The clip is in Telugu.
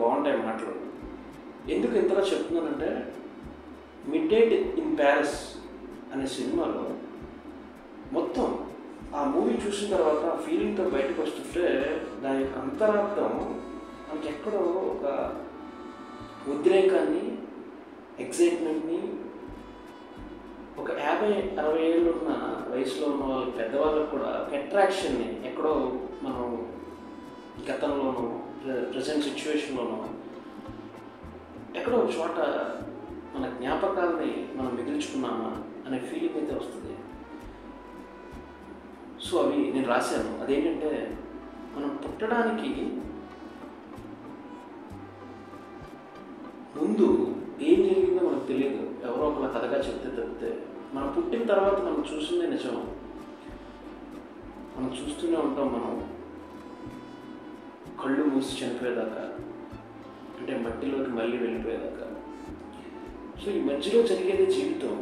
బాగుంటాయి మాటలు. ఎందుకు ఇంతలా చెప్తున్నానంటే, మిడ్ నైట్ ఇన్ ప్యారిస్ అనే సినిమాలో మొత్తం ఆ మూవీ చూసిన తర్వాత ఆ ఫీలింగ్తో బయటకు వస్తుంటే దాని యొక్క అంతరార్థం మనకి ఎక్కడో ఒక ఉద్రేకాన్ని, ఎక్సైట్మెంట్ని, ఒక 50-60 ఏళ్ళు ఉన్న వయసులో ఉన్న వాళ్ళ పెద్దవాళ్ళకు కూడా ఒక అట్రాక్షన్ని ఎక్కడో మనం గతంలోనూ ప్రజెంట్ సిచ్యువేషన్లోనూ ఎక్కడో ఒక చోట మన జ్ఞాపకాలని మనం మిగిల్చుకున్నామా అనే ఫీలింగ్ అయితే వస్తుంది. సో అవి నేను రాశాను. అదేంటంటే, మనం పుట్టడానికి ముందు ఏం జరిగిందో మనకు తెలియదు, ఎవరో ఒకళ్ళ కథగా చెప్తే తప్పితే. మనం పుట్టిన తర్వాత మనం చూసిందే నిజం, మనం చూస్తూనే ఉంటాం. మనం కళ్ళు మూసి చనిపోయేదాకా, అంటే మట్టిలోకి మళ్ళీ వెళ్ళిపోయేదాకా. సో ఈ మధ్యలో జరిగేది జీవితం.